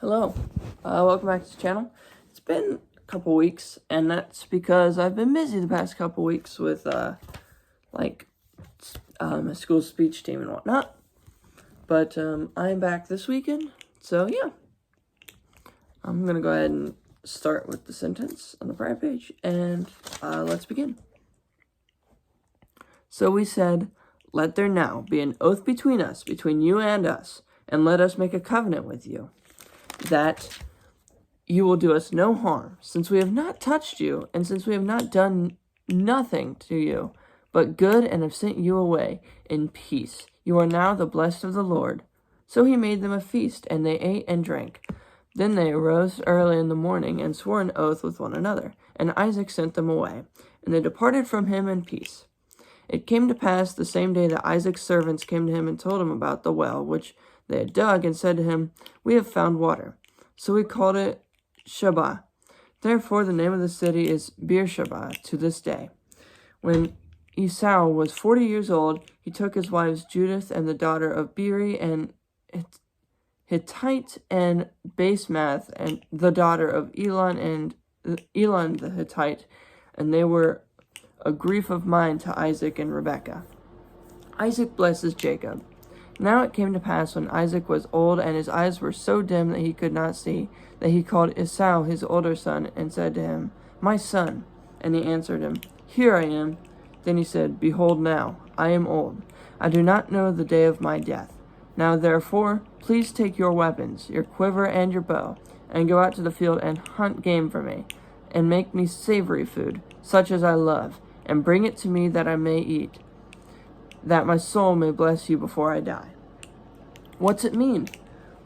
Hello, welcome back to the channel. It's been a couple weeks, and that's because I've been busy the past couple weeks with, a school speech team and whatnot. But, I'm back this weekend, so yeah. I'm gonna go ahead and start with the sentence on the prior page, and, let's begin. So we said, "Let there now be an oath between us, between you and us, and let us make a covenant with you, that you will do us no harm, since we have not touched you, and since we have not done nothing to you, but good, and have sent you away in peace. You are now the blessed of the Lord." So he made them a feast, and they ate and drank. Then they arose early in the morning, and swore an oath with one another. And Isaac sent them away, and they departed from him in peace. It came to pass the same day that Isaac's servants came to him and told him about the well which they had dug, and said to him, "We have found water." So he called it Shabbat. Therefore the name of the city is Beersheba to this day. When Esau was 40 years old, he took his wives Judith and the daughter of Beeri, and Hittite, and Basemath, and the daughter of Elon, and Elon the Hittite, and they were a grief of mind to Isaac and Rebekah. Isaac blesses Jacob. Now it came to pass, when Isaac was old, and his eyes were so dim that he could not see, that he called Esau his older son, and said to him, "My son." And he answered him, "Here I am." Then he said, "Behold now, I am old. I do not know the day of my death. Now therefore, please take your weapons, your quiver and your bow, and go out to the field and hunt game for me, and make me savory food, such as I love, and bring it to me that I may eat, that my soul may bless you before I die." What's it mean?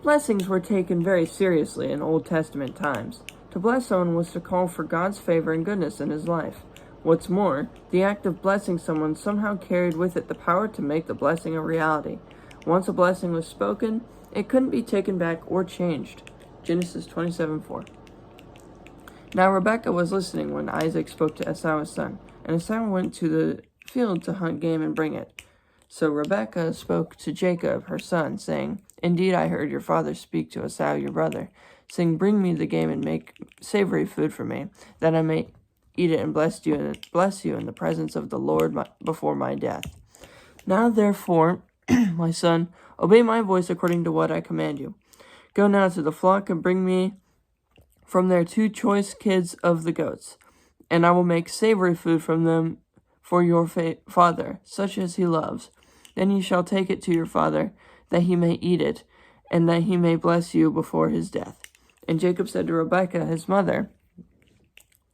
Blessings were taken very seriously in Old Testament times. To bless someone was to call for God's favor and goodness in his life. What's more, the act of blessing someone somehow carried with it the power to make the blessing a reality. Once a blessing was spoken, it couldn't be taken back or changed. Genesis 27:4. Now Rebekah was listening when Isaac spoke to Esau his son, and Esau went to the field to hunt game and bring it. So Rebekah spoke to Jacob her son, saying, "Indeed I heard your father speak to Esau your brother, saying, 'Bring me the game and make savory food for me, that I may eat it and bless you in the presence of the Lord before my death. Now therefore, my son, obey my voice according to what I command you. Go now to the flock and bring me from there 2 choice kids of the goats, and I will make savory food from them for your father, such as he loves. Then you shall take it to your father, that he may eat it, and that he may bless you before his death." And Jacob said to Rebekah his mother,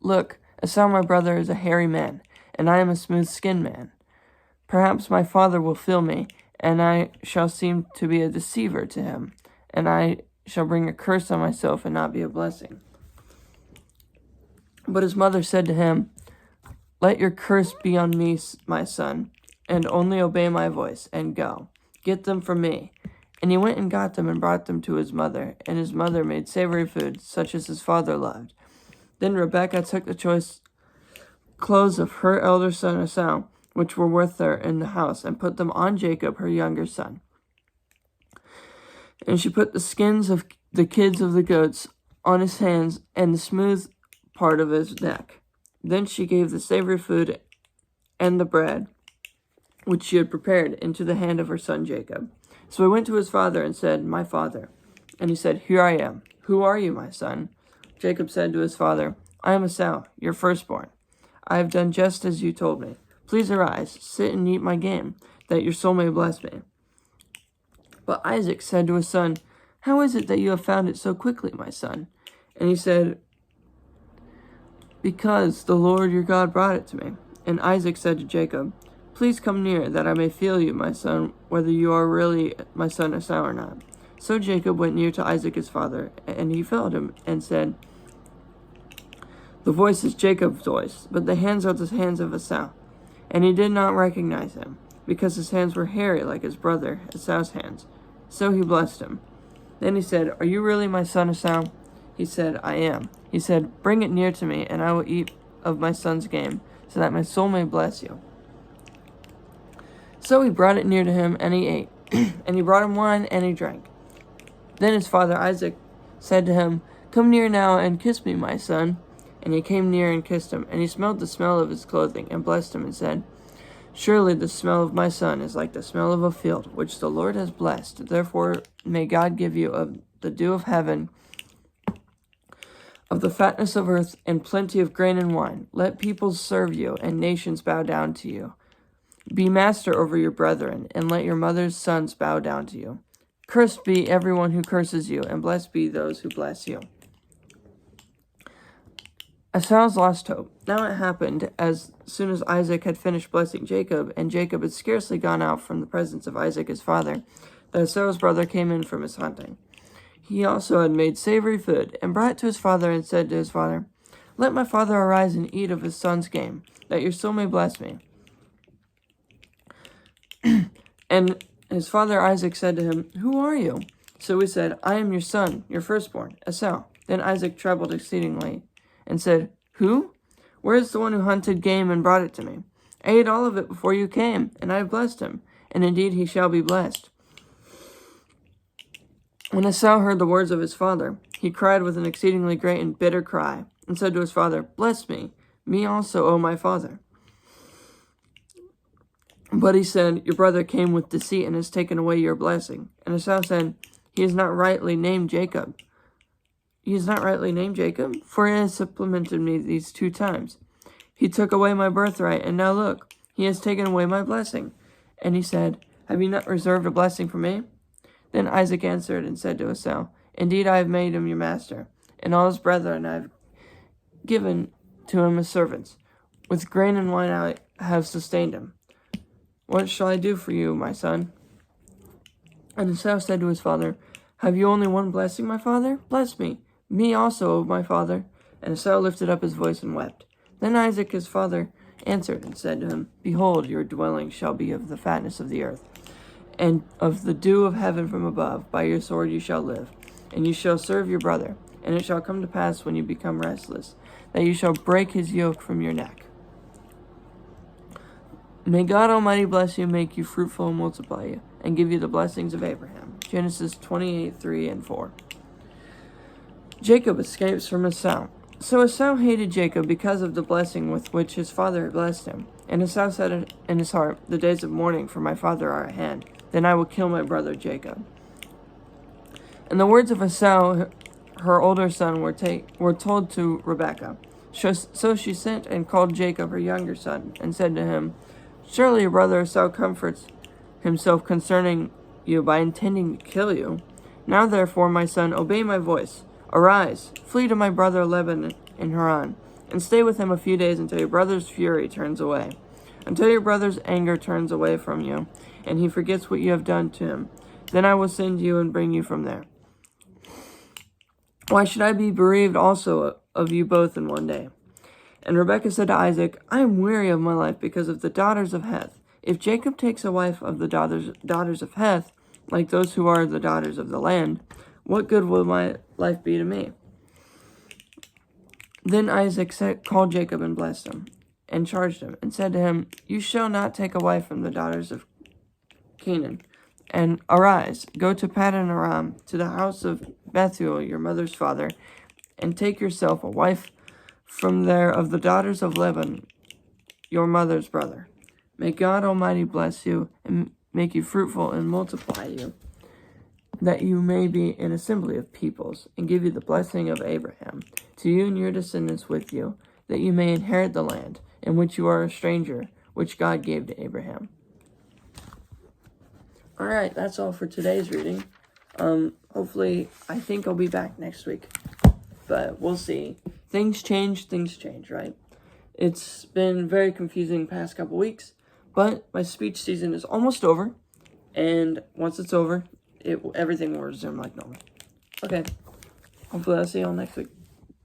"Look, Esau my brother is a hairy man, and I am a smooth-skinned man. Perhaps my father will feel me, and I shall seem to be a deceiver to him, and I shall bring a curse on myself and not be a blessing." But his mother said to him, "Let your curse be on me, my son, and only obey my voice, and go. Get them for me." And he went and got them and brought them to his mother, and his mother made savory food, such as his father loved. Then Rebekah took the choice clothes of her elder son Esau, which were with her in the house, and put them on Jacob, her younger son. And she put the skins of the kids of the goats on his hands and the smooth part of his neck. Then she gave the savory food and the bread, which she had prepared, into the hand of her son Jacob. So he went to his father and said, "My father." And he said, "Here I am. Who are you, my son?" Jacob said to his father, "I am Esau, your firstborn. I have done just as you told me. Please arise, sit and eat my game, that your soul may bless me." But Isaac said to his son, "How is it that you have found it so quickly, my son?" And he said, "Because the Lord your God brought it to me." And Isaac said to Jacob, "Please come near, that I may feel you, my son, whether you are really my son Esau or not." So Jacob went near to Isaac his father, and he felt him, and said, "The voice is Jacob's voice, but the hands are the hands of Esau." And he did not recognize him, because his hands were hairy like his brother Esau's hands. So he blessed him. Then he said, "Are you really my son Esau?" He said, "I am." He said, "Bring it near to me, and I will eat of my son's game, so that my soul may bless you." So he brought it near to him, and he ate. And he brought him wine, and he drank. Then his father Isaac said to him, "Come near now and kiss me, my son." And he came near and kissed him, and he smelled the smell of his clothing, and blessed him, and said, "Surely the smell of my son is like the smell of a field, which the Lord has blessed. Therefore may God give you of the dew of heaven, of the fatness of earth, and plenty of grain and wine. Let peoples serve you, and nations bow down to you. Be master over your brethren, and let your mother's sons bow down to you. Cursed be everyone who curses you, and blessed be those who bless you." Esau's lost hope. Now it happened, as soon as Isaac had finished blessing Jacob, and Jacob had scarcely gone out from the presence of Isaac his father, that Esau's brother came in from his hunting. He also had made savory food, and brought it to his father, and said to his father, "Let my father arise and eat of his son's game, that your soul may bless me." And his father Isaac said to him, "Who are you?" So he said, "I am your son, your firstborn, Esau." Then Isaac trembled exceedingly, and said, "Who? Where is the one who hunted game and brought it to me? I ate all of it before you came, and I have blessed him, and indeed he shall be blessed." When Esau heard the words of his father, he cried with an exceedingly great and bitter cry, and said to his father, "Bless me, me also, O my father." But he said, "Your brother came with deceit and has taken away your blessing." And Esau said, He is not rightly named Jacob, for he has supplemented me these 2 times. He took away my birthright, and now look, he has taken away my blessing." And he said, "Have you not reserved a blessing for me?" Then Isaac answered and said to Esau, "Indeed I have made him your master, and all his brethren I have given to him as servants. With grain and wine I have sustained him. What shall I do for you, my son?" And Esau said to his father, "Have you only one blessing, my father? Bless me, me also, O my father." And Esau lifted up his voice and wept. Then Isaac his father answered and said to him, "Behold, your dwelling shall be of the fatness of the earth, and of the dew of heaven from above. By your sword you shall live, and you shall serve your brother. And it shall come to pass when you become restless, that you shall break his yoke from your neck. May God Almighty bless you, make you fruitful, and multiply you, and give you the blessings of Abraham." Genesis 28:3-4. Jacob escapes from Esau. So Esau hated Jacob because of the blessing with which his father had blessed him. And Esau said in his heart, "The days of mourning for my father are at hand. Then I will kill my brother Jacob." And the words of Esau, her older son, were told to Rebekah. So she sent and called Jacob, her younger son, and said to him, "Surely your brother Esau comforts himself concerning you by intending to kill you. Now therefore, my son, obey my voice. Arise, flee to my brother Laban in Haran, and stay with him a few days until your brother's fury turns away, until your brother's anger turns away from you, and he forgets what you have done to him. Then I will send you and bring you from there. Why should I be bereaved also of you both in one day?" And Rebekah said to Isaac, "I am weary of my life because of the daughters of Heth. If Jacob takes a wife of the daughters of Heth, like those who are the daughters of the land, what good will my life be to me?" Then Isaac called Jacob and blessed him, and charged him, and said to him, "You shall not take a wife from the daughters of Canaan. And arise, go to Paddan Aram, to the house of Bethuel, your mother's father, and take yourself a wife from there of the daughters of Laban, your mother's brother. May God Almighty bless you, and make you fruitful, and multiply you, that you may be an assembly of peoples, and give you the blessing of Abraham, to you and your descendants with you, that you may inherit the land, in which you are a stranger, which God gave to Abraham." Alright, that's all for today's reading. Hopefully, I think I'll be back next week, but we'll see. Things change, right? It's been very confusing past couple weeks, but my speech season is almost over, and once it's over, everything will resume like normal. Okay, hopefully I'll see you all next week.